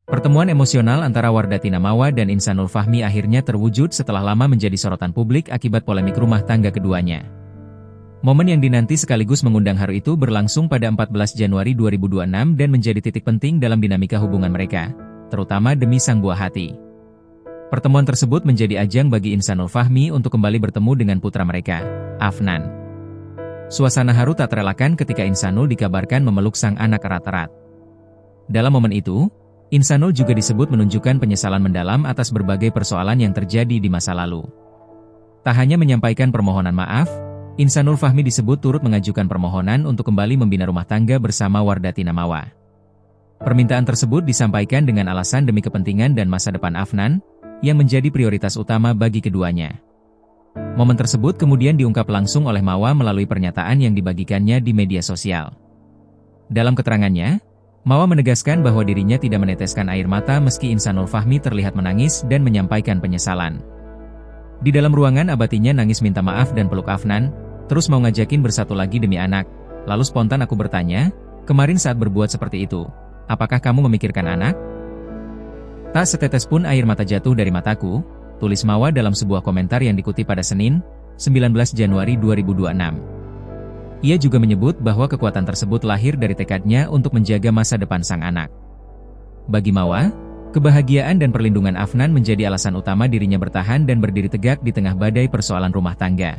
Pertemuan emosional antara Wardatina Mawa dan Insanul Fahmi akhirnya terwujud setelah lama menjadi sorotan publik akibat polemik rumah tangga keduanya. Momen yang dinanti sekaligus mengundang haru itu berlangsung pada 14 Januari 2026 dan menjadi titik penting dalam dinamika hubungan mereka, terutama demi sang buah hati. Pertemuan tersebut menjadi ajang bagi Insanul Fahmi untuk kembali bertemu dengan putra mereka, Afnan. Suasana haru tak terelakkan ketika Insanul dikabarkan memeluk sang anak erat-erat. Dalam momen itu, Insanul juga disebut menunjukkan penyesalan mendalam atas berbagai persoalan yang terjadi di masa lalu. Tak hanya menyampaikan permohonan maaf, Insanul Fahmi disebut turut mengajukan permohonan untuk kembali membina rumah tangga bersama Wardatina Mawa. Permintaan tersebut disampaikan dengan alasan demi kepentingan dan masa depan Afnan, yang menjadi prioritas utama bagi keduanya. Momen tersebut kemudian diungkap langsung oleh Mawa melalui pernyataan yang dibagikannya di media sosial. Dalam keterangannya, Mawa menegaskan bahwa dirinya tidak meneteskan air mata meski Insanul Fahmi terlihat menangis dan menyampaikan penyesalan. Di dalam ruangan abatinya nangis minta maaf dan peluk Afnan, terus mau ngajakin bersatu lagi demi anak. Lalu spontan aku bertanya, kemarin saat berbuat seperti itu, apakah kamu memikirkan anak? Tak setetes pun air mata jatuh dari mataku, tulis Mawa dalam sebuah komentar yang dikutip pada Senin, 19 Januari 2026. Ia juga menyebut bahwa kekuatan tersebut lahir dari tekadnya untuk menjaga masa depan sang anak. Bagi Mawa, kebahagiaan dan perlindungan Afnan menjadi alasan utama dirinya bertahan dan berdiri tegak di tengah badai persoalan rumah tangga.